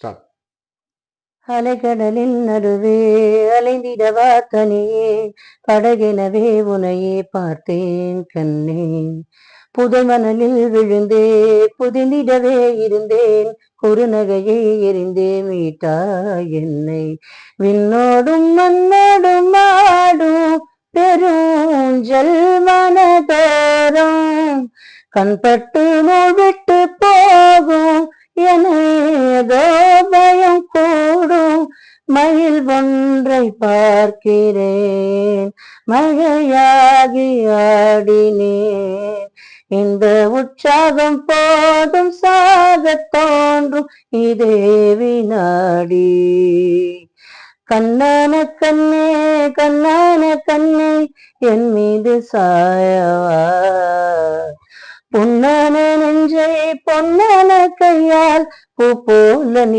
Start. அலைகடலின் நடுவே அலைந்திடவா தனியே, படகெனவே உனையே பார்த்தேன் கண்ணே. புதை மணலில் விழுந்தே புதிந்திடவே இருந்தேன், குறுநகையை எரிந்தே மீட்டா என்னை. விண்ணோடும் மண்ணோடும் ஆடும் பெருஞ்சல் மனதோறும், கண்பட்டு மூழ்விட்டு போகும் எனதோ பயம் கூடும். மயில் ஒன்றை பார்க்கிறேன், மழையாகி ஆடினேன். இந்த உற்சாகம் போதும் சாகத் தோன்றும் இதே வினாடி. கண்ணான கண்ணே கண்ணான கண்ணே என் மீது சாயவா, பொன்னான நெஞ்சை பொன்னான கையால் பூ போல நீ